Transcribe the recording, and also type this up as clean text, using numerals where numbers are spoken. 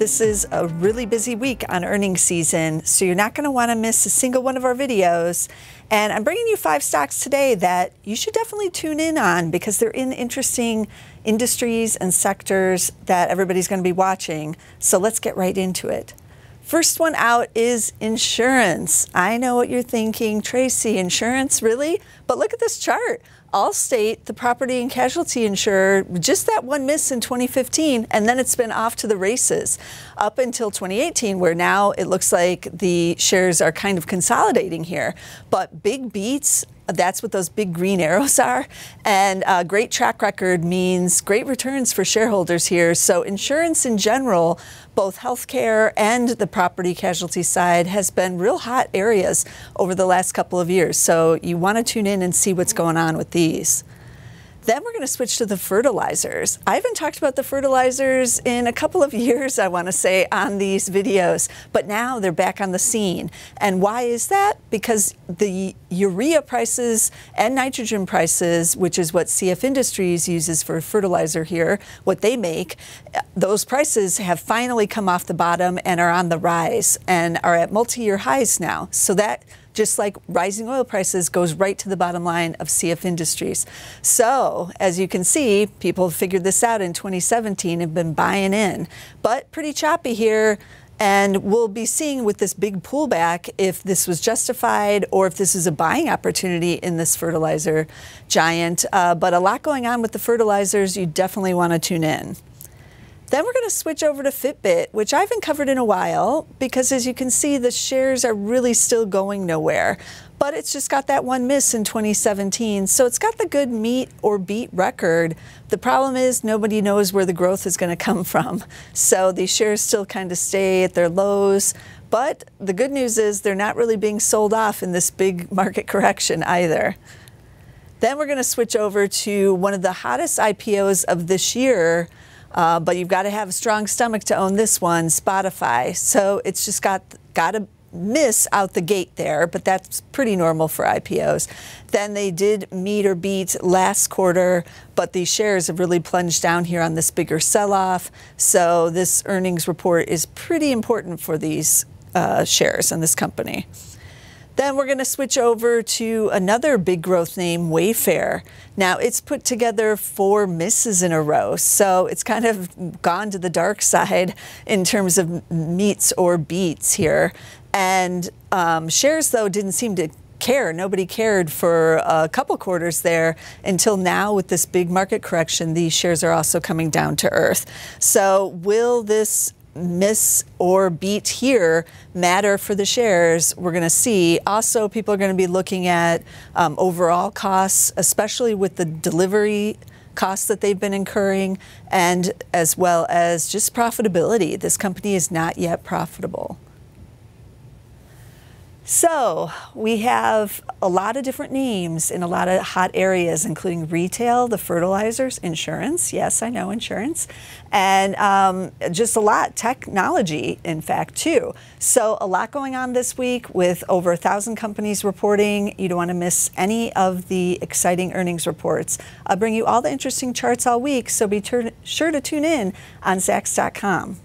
This is a really busy week on earnings season, so you're not going to want to miss a single one of our videos. And I'm bringing you 5 stocks today that you should definitely tune in on because they're in interesting industries and sectors that everybody's going to be watching. So let's get right into it. First one out is insurance. I know what you're thinking, Tracy, insurance, really? But look at this chart. Allstate, the property and casualty insurer, just that one miss in 2015, and then it's been off to the races up until 2018, where now it looks like the shares are kind of consolidating here. But big beats, that's what those big green arrows are. And a great track record means great returns for shareholders here. So insurance in general, both healthcare and the property casualty side, has been real hot areas over the last couple of years. So you want to tune in and see what's going on with these. Then we're going to switch to the fertilizers. I haven't talked about the fertilizers in a couple of years, I want to say, on these videos, but now they're back on the scene. And why is that? Because the urea prices and nitrogen prices, which is what CF Industries uses for fertilizer here, what they make, those prices have finally come off the bottom and are on the rise and are at multi-year highs now. So that, just like rising oil prices, goes right to the bottom line of CF Industries. So, as you can see, people figured this out in 2017 and have been buying in. But pretty choppy here, and we'll be seeing with this big pullback if this was justified or if this is a buying opportunity in this fertilizer giant. But a lot going on with the fertilizers. You definitely want to tune in. Then we're going to switch over to Fitbit, which I haven't covered in a while because, as you can see, the shares are really still going nowhere. But it's just got that one miss in 2017, so it's got the good meet or beat record. The problem is nobody knows where the growth is going to come from. So these shares still kind of stay at their lows. But the good news is they're not really being sold off in this big market correction either. Then we're going to switch over to one of the hottest IPOs of this year. But you've got to have a strong stomach to own this one, Spotify. So it's just got to miss out the gate there, but that's pretty normal for IPOs. Then they did meet or beat last quarter, but these shares have really plunged down here on this bigger sell-off. So this earnings report is pretty important for these shares and this company. Then we're going to switch over to another big growth name, Wayfair. Now, it's put together 4 misses in a row, so it's kind of gone to the dark side in terms of meets or beats here. And shares, though, didn't seem to care. Nobody cared for a couple quarters there until now with this big market correction. These shares are also coming down to earth. So will this miss or beat here matter for the shares? We're going to see. Also, people are going to be looking at overall costs, especially with the delivery costs that they've been incurring, and as well as just profitability. This company is not yet profitable. So we have a lot of different names in a lot of hot areas, including retail, the fertilizers, insurance. Yes, I know insurance. And just a lot, technology, in fact, too. So a lot going on this week with over 1,000 companies reporting. You don't want to miss any of the exciting earnings reports. I'll bring you all the interesting charts all week, so be sure to tune in on Zacks.com.